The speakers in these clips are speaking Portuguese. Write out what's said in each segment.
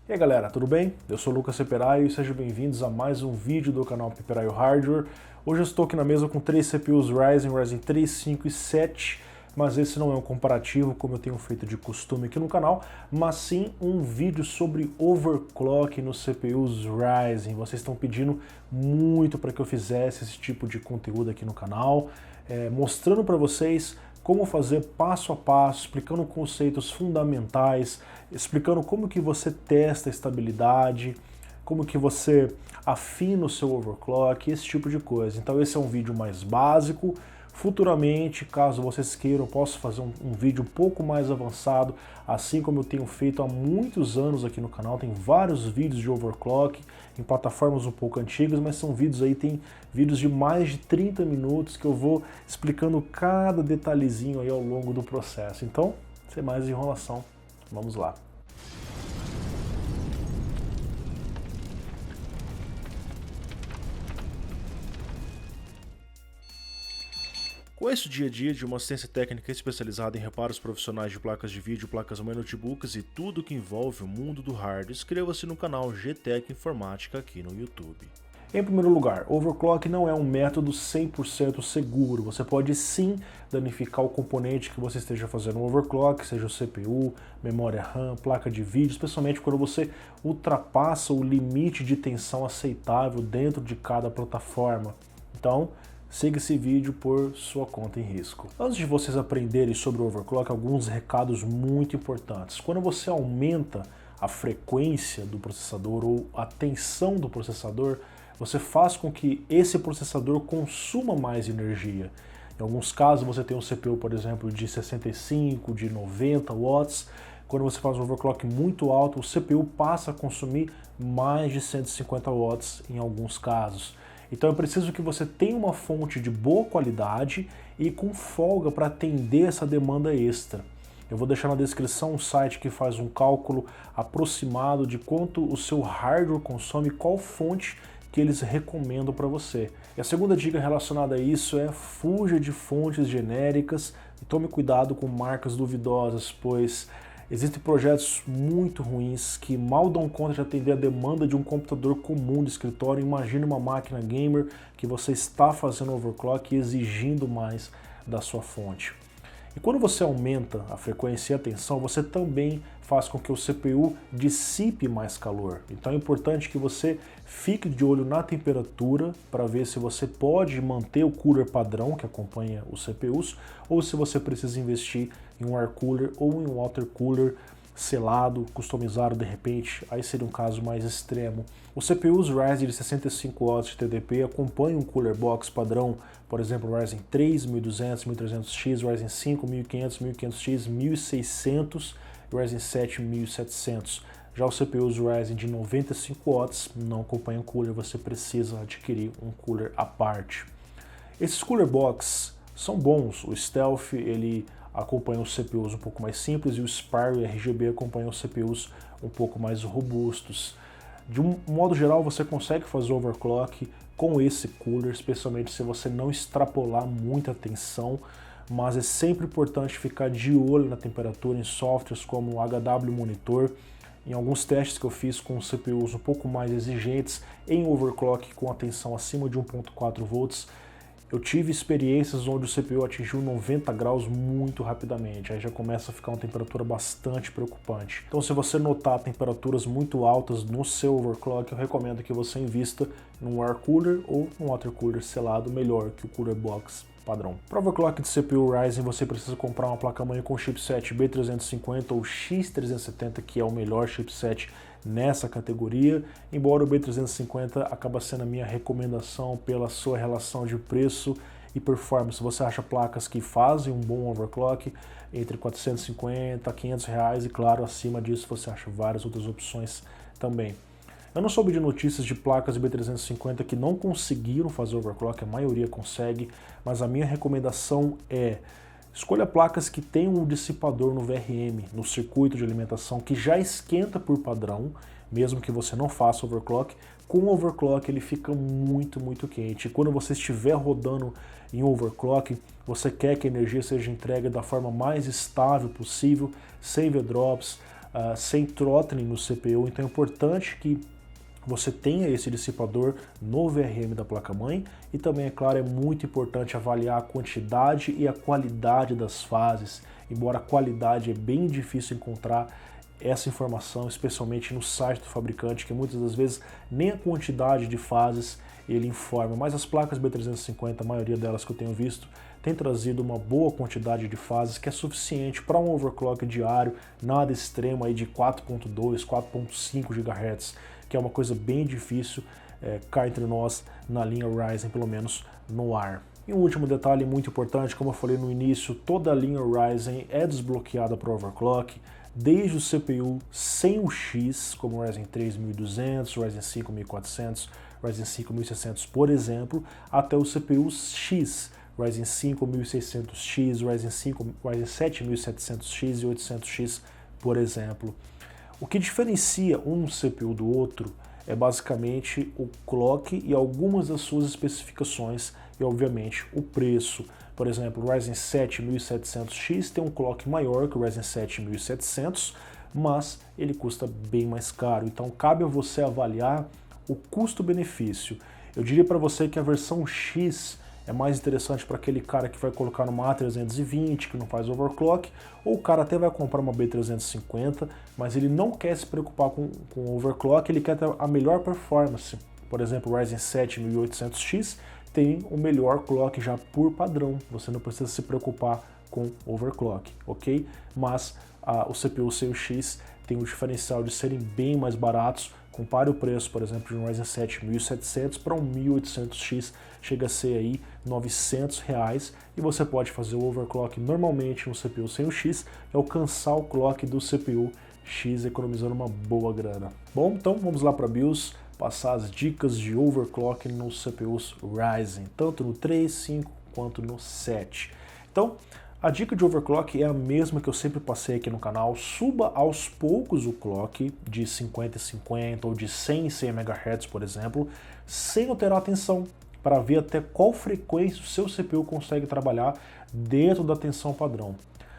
E aí galera, tudo bem? Eu sou o Lucas Peperaio e sejam bem-vindos a mais um vídeo do canal Peperaio Hardware. Hoje eu estou aqui na mesa com 3 CPUs Ryzen 3, 5 e 7, mas esse não é um comparativo como eu tenho feito de costume aqui no canal, mas sim um vídeo sobre overclock nos CPUs Ryzen. Vocês estão pedindo muito para que eu fizesse esse tipo de conteúdo aqui no canal, mostrando para vocês como fazer passo a passo, explicando conceitos fundamentais, explicando como que você testa a estabilidade, como que você afina o seu overclock, esse tipo de coisa. Então esse é um vídeo mais básico. Futuramente, caso vocês queiram, eu posso fazer um vídeo um pouco mais avançado, assim como eu tenho feito há muitos anos aqui no canal. Tem vários vídeos de overclock em plataformas um pouco antigas, mas são vídeos aí, tem vídeos de mais de 30 minutos que eu vou explicando cada detalhezinho aí ao longo do processo. Então, sem mais enrolação, vamos lá. Conheço o dia a dia de uma assistência técnica especializada em reparos profissionais de placas de vídeo, placas-mãe, notebooks e tudo que envolve o mundo do hardware. Inscreva-se no canal GTech Informática aqui no YouTube. Em primeiro lugar, overclock não é um método 100% seguro. Você pode sim danificar o componente que você esteja fazendo overclock, seja o CPU, memória RAM, placa de vídeo, especialmente quando você ultrapassa o limite de tensão aceitável dentro de cada plataforma. Então, siga esse vídeo por sua conta em risco. Antes de vocês aprenderem sobre o overclock, alguns recados muito importantes. Quando você aumenta a frequência do processador ou a tensão do processador, você faz com que esse processador consuma mais energia. Em alguns casos você tem um CPU, por exemplo, de 65, de 90 watts. Quando você faz um overclock muito alto, o CPU passa a consumir mais de 150 watts em alguns casos. Então é preciso que você tenha uma fonte de boa qualidade e com folga para atender essa demanda extra. Eu vou deixar na descrição um site que faz um cálculo aproximado de quanto o seu hardware consome, qual fonte que eles recomendam para você. E a segunda dica relacionada a isso é fuja de fontes genéricas e tome cuidado com marcas duvidosas, pois existem projetos muito ruins que mal dão conta de atender a demanda de um computador comum de escritório. Imagine uma máquina gamer que você está fazendo overclock e exigindo mais da sua fonte. E quando você aumenta a frequência e a tensão, você também faz com que o CPU dissipe mais calor. Então é importante que você fique de olho na temperatura para ver se você pode manter o cooler padrão que acompanha os CPUs ou se você precisa investir em um air cooler ou em um water cooler selado, customizado de repente, aí seria um caso mais extremo. Os CPUs Ryzen de 65 watts de TDP acompanham um cooler box padrão, por exemplo, Ryzen 3, 1200, 1300X, Ryzen 5, 1500, 1500X, 1600 e Ryzen 7, 1700. Já os CPUs Ryzen de 95 watts não acompanham cooler, você precisa adquirir um cooler à parte. Esses cooler box são bons, o Stealth ele acompanha os CPUs um pouco mais simples e o Spire e RGB acompanham os CPUs um pouco mais robustos. De um modo geral, você consegue fazer overclock com esse cooler, especialmente se você não extrapolar muita tensão, mas é sempre importante ficar de olho na temperatura em softwares como o HW Monitor. Em alguns testes que eu fiz com CPUs um pouco mais exigentes em overclock com a tensão acima de 1.4 volts, eu tive experiências onde o CPU atingiu 90 graus muito rapidamente, aí já começa a ficar uma temperatura bastante preocupante. Então se você notar temperaturas muito altas no seu overclock, eu recomendo que você invista num air cooler ou num water cooler selado melhor que o cooler box padrão. Para overclock de CPU Ryzen você precisa comprar uma placa-mãe com chipset B350 ou X370, que é o melhor chipset nessa categoria, embora o B350 acaba sendo a minha recomendação pela sua relação de preço e performance. Você acha placas que fazem um bom overclock entre 450 a 500 reais e claro, acima disso você acha várias outras opções também. Eu não soube de notícias de placas B350 que não conseguiram fazer overclock, a maioria consegue, mas a minha recomendação é: escolha placas que tenham um dissipador no VRM, no circuito de alimentação, que já esquenta por padrão, mesmo que você não faça overclock. Com overclock ele fica muito quente. E quando você estiver rodando em overclock, você quer que a energia seja entregue da forma mais estável possível, sem V-drops, sem throttling no CPU, então é importante que você tenha esse dissipador no VRM da placa-mãe e também, é claro, é muito importante avaliar a quantidade e a qualidade das fases, embora a qualidade é bem difícil encontrar essa informação, especialmente no site do fabricante, que muitas das vezes nem a quantidade de fases ele informa, mas as placas B350, a maioria delas que eu tenho visto, tem trazido uma boa quantidade de fases que é suficiente para um overclock diário, nada extremo aí de 4.2, 4.5 GHz, que é uma coisa bem difícil cá entre nós na linha Ryzen, pelo menos no ar. E um último detalhe muito importante, como eu falei no início, toda a linha Ryzen é desbloqueada para overclock, desde o CPU sem o X, como o Ryzen 3 1200, Ryzen 5 1400, Ryzen 5 1600, por exemplo, até o CPU X, Ryzen 5 1600X, Ryzen 7 1700X e 800X, por exemplo. O que diferencia um CPU do outro é basicamente o clock e algumas das suas especificações e, obviamente, o preço. Por exemplo, o Ryzen 7 1700X tem um clock maior que o Ryzen 7 1700, mas ele custa bem mais caro. Então, cabe a você avaliar o custo-benefício. Eu diria para você que a versão X é mais interessante para aquele cara que vai colocar numa A320, que não faz overclock, ou o cara até vai comprar uma B350, mas ele não quer se preocupar com overclock, ele quer ter a melhor performance. Por exemplo, o Ryzen 7 1800X tem o melhor clock já por padrão, você não precisa se preocupar com overclock, ok? Mas o CPU CUX tem o diferencial de serem bem mais baratos. Compare o preço, por exemplo, de um Ryzen 7 1700 para um 1800X, chega a ser aí R$900 e você pode fazer o overclock normalmente no CPU sem o X e alcançar o clock do CPU X economizando uma boa grana. Bom, então vamos lá para BIOS, passar as dicas de overclock nos CPUs Ryzen, tanto no 3, 5 quanto no 7. Então, a dica de overclock é a mesma que eu sempre passei aqui no canal. Suba aos poucos o clock de 50 em 50 ou de 100 em 100 MHz, por exemplo, sem alterar a tensão, para ver até qual frequência o seu CPU consegue trabalhar dentro da tensão padrão.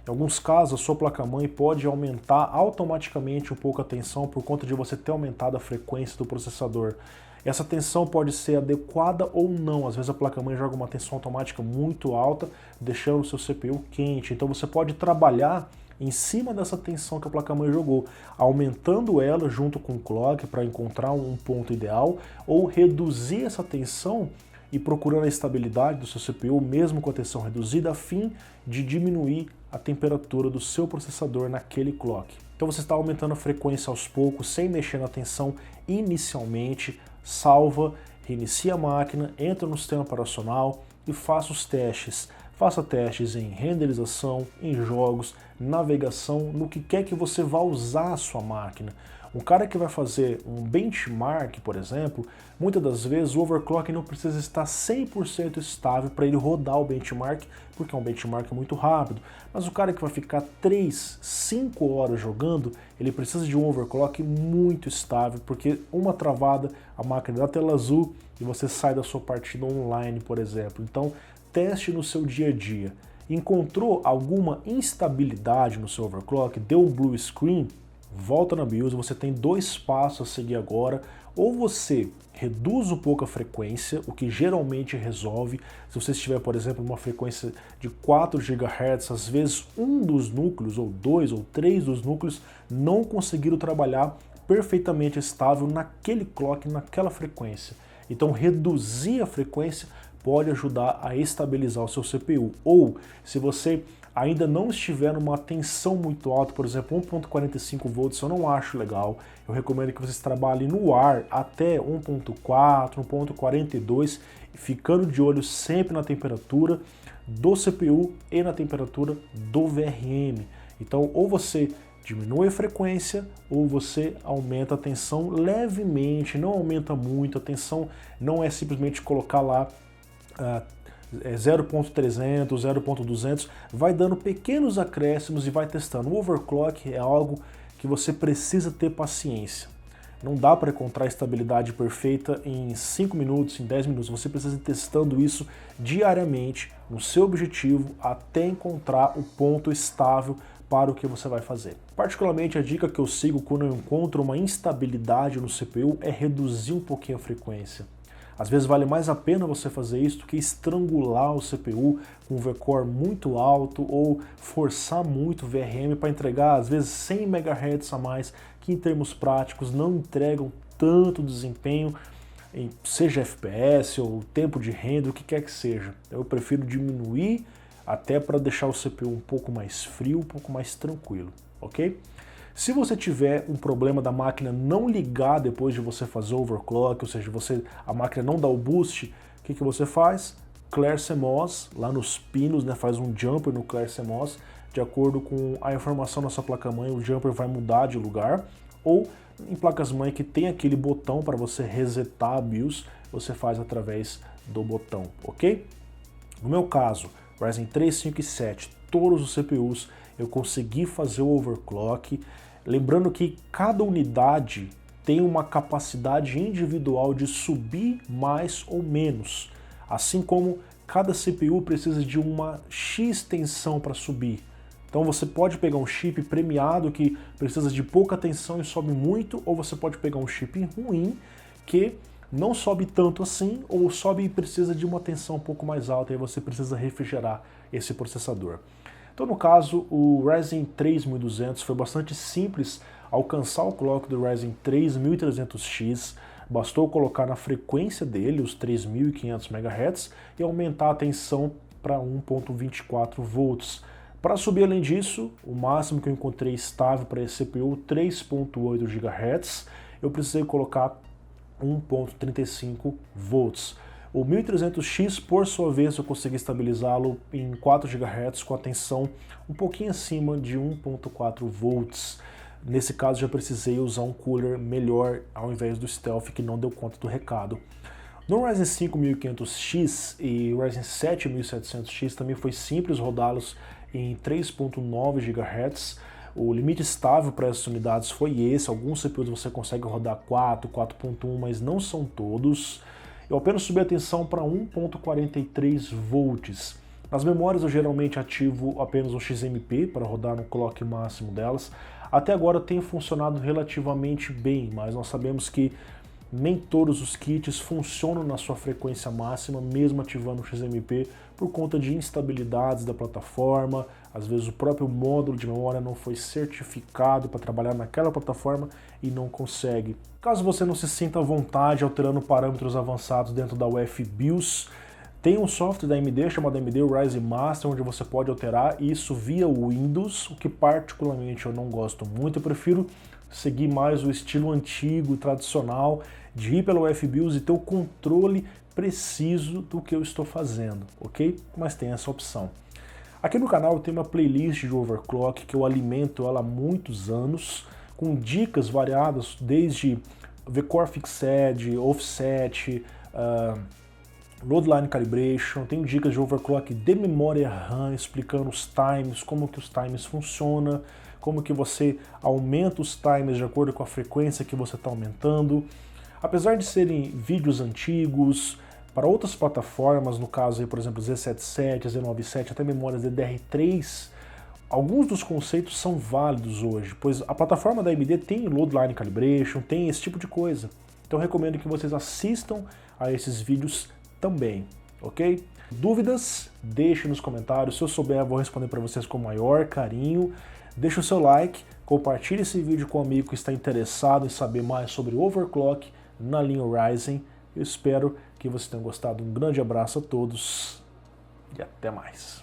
Em alguns casos, a sua placa-mãe pode aumentar automaticamente um pouco a tensão por conta de você ter aumentado a frequência do processador. Essa tensão pode ser adequada ou não. Às vezes a placa-mãe joga uma tensão automática muito alta, deixando o seu CPU quente. Então você pode trabalhar em cima dessa tensão que a placa-mãe jogou, aumentando ela junto com o clock para encontrar um ponto ideal, ou reduzir essa tensão e procurando a estabilidade do seu CPU, mesmo com a tensão reduzida, a fim de diminuir a temperatura do seu processador naquele clock. Então você está aumentando a frequência aos poucos, sem mexer na tensão inicialmente, salva, reinicia a máquina, entra no sistema operacional e faça os testes. Faça testes em renderização, em jogos, navegação, no que quer que você vá usar a sua máquina. Um cara que vai fazer um benchmark, por exemplo, muitas das vezes o overclock não precisa estar 100% estável para ele rodar o benchmark, porque é um benchmark muito rápido. Mas o cara que vai ficar 3, 5 horas jogando, ele precisa de um overclock muito estável, porque uma travada, a máquina dá tela azul e você sai da sua partida online, por exemplo. Então, teste no seu dia a dia. Encontrou alguma instabilidade no seu overclock, deu um blue screen, volta na BIOS, você tem 2 passos a seguir agora. Ou você reduz um pouco a frequência, o que geralmente resolve. Se você estiver, por exemplo, numa frequência de 4 GHz, às vezes um dos núcleos, ou 2 ou 3 dos núcleos, não conseguiram trabalhar perfeitamente estável naquele clock, naquela frequência. Então reduzir a frequência pode ajudar a estabilizar o seu CPU. Ou, se você ainda não estiver numa tensão muito alta, por exemplo, 1.45 volts, eu não acho legal. Eu recomendo que vocês trabalhem no ar até 1.4, 1.42, ficando de olho sempre na temperatura do CPU e na temperatura do VRM. Então, ou você diminui a frequência ou você aumenta a tensão levemente, não aumenta muito. A tensão não é simplesmente colocar lá 0.300, 0.200, vai dando pequenos acréscimos e vai testando. O overclock é algo que você precisa ter paciência. Não dá para encontrar a estabilidade perfeita em 5 minutos, em 10 minutos. Você precisa ir testando isso diariamente no seu objetivo até encontrar o ponto estável para o que você vai fazer. Particularmente, a dica que eu sigo quando eu encontro uma instabilidade no CPU é reduzir um pouquinho a frequência. Às vezes vale mais a pena você fazer isso do que estrangular o CPU com um V-Core muito alto ou forçar muito o VRM para entregar às vezes 100 MHz a mais, que em termos práticos não entregam tanto desempenho, seja FPS ou tempo de render, o que quer que seja. Eu prefiro diminuir até para deixar o CPU um pouco mais frio, um pouco mais tranquilo, ok? Se você tiver um problema da máquina não ligar depois de você fazer overclock, ou seja, a máquina não dá o boost, o que você faz? Clear CMOS, lá nos pinos, né, faz um jumper no Clear CMOS, de acordo com a informação da sua placa-mãe, o jumper vai mudar de lugar, ou em placas-mãe que tem aquele botão para você resetar a BIOS, você faz através do botão, ok? No meu caso, Ryzen 3, 5 e 7, todos os CPUs, eu consegui fazer o overclock, lembrando que cada unidade tem uma capacidade individual de subir mais ou menos, assim como cada CPU precisa de uma X tensão para subir. Então você pode pegar um chip premiado que precisa de pouca tensão e sobe muito, ou você pode pegar um chip ruim que não sobe tanto assim, ou sobe e precisa de uma tensão um pouco mais alta, e aí você precisa refrigerar esse processador. Então, no caso, o Ryzen 3200 foi bastante simples alcançar o clock do Ryzen 3300X, bastou colocar na frequência dele os 3500 MHz e aumentar a tensão para 1.24 volts. Para subir além disso, o máximo que eu encontrei estável para esse CPU, 3.8 GHz, eu precisei colocar 1.35 volts. O 1300X, por sua vez, eu consegui estabilizá-lo em 4 GHz com a tensão um pouquinho acima de 1.4 volts. Nesse caso, já precisei usar um cooler melhor ao invés do Stealth, que não deu conta do recado. No Ryzen 5 1500X e Ryzen 7 1700X também foi simples rodá-los em 3.9 GHz. O limite estável para essas unidades foi esse. Alguns CPUs você consegue rodar 4, 4.1, mas não são todos. Eu apenas subi a tensão para 1.43 volts. Nas memórias eu geralmente ativo apenas o XMP para rodar no clock máximo delas. Até agora tem funcionado relativamente bem, mas nós sabemos que nem todos os kits funcionam na sua frequência máxima, mesmo ativando o XMP, por conta de instabilidades da plataforma. Às vezes o próprio módulo de memória não foi certificado para trabalhar naquela plataforma e não consegue. Caso você não se sinta à vontade alterando parâmetros avançados dentro da UEFI BIOS, tem um software da AMD chamado AMD Ryzen Master, onde você pode alterar isso via Windows, o que particularmente eu não gosto muito. Eu prefiro seguir mais o estilo antigo, tradicional, de ir pela UEFI BIOS e ter o controle preciso do que eu estou fazendo, ok? Mas tem essa opção. Aqui no canal eu tenho uma playlist de overclock que eu alimento ela há muitos anos, com dicas variadas, desde V-Core Fixed, Offset, Loadline Calibration, tenho dicas de overclock de memória RAM, explicando os times, como que os times funcionam, como que você aumenta os times de acordo com a frequência que você está aumentando. Apesar de serem vídeos antigos, para outras plataformas, no caso aí, por exemplo, Z77, Z97, até memórias DDR3, alguns dos conceitos são válidos hoje, pois a plataforma da AMD tem Loadline Calibration, tem esse tipo de coisa. Então eu recomendo que vocês assistam a esses vídeos também, ok? Dúvidas? Deixe nos comentários, se eu souber eu vou responder para vocês com o maior carinho. Deixe o seu like, compartilhe esse vídeo com um amigo que está interessado em saber mais sobre overclock na linha Ryzen. Eu espero que vocês tenham gostado. Um grande abraço a todos e até mais.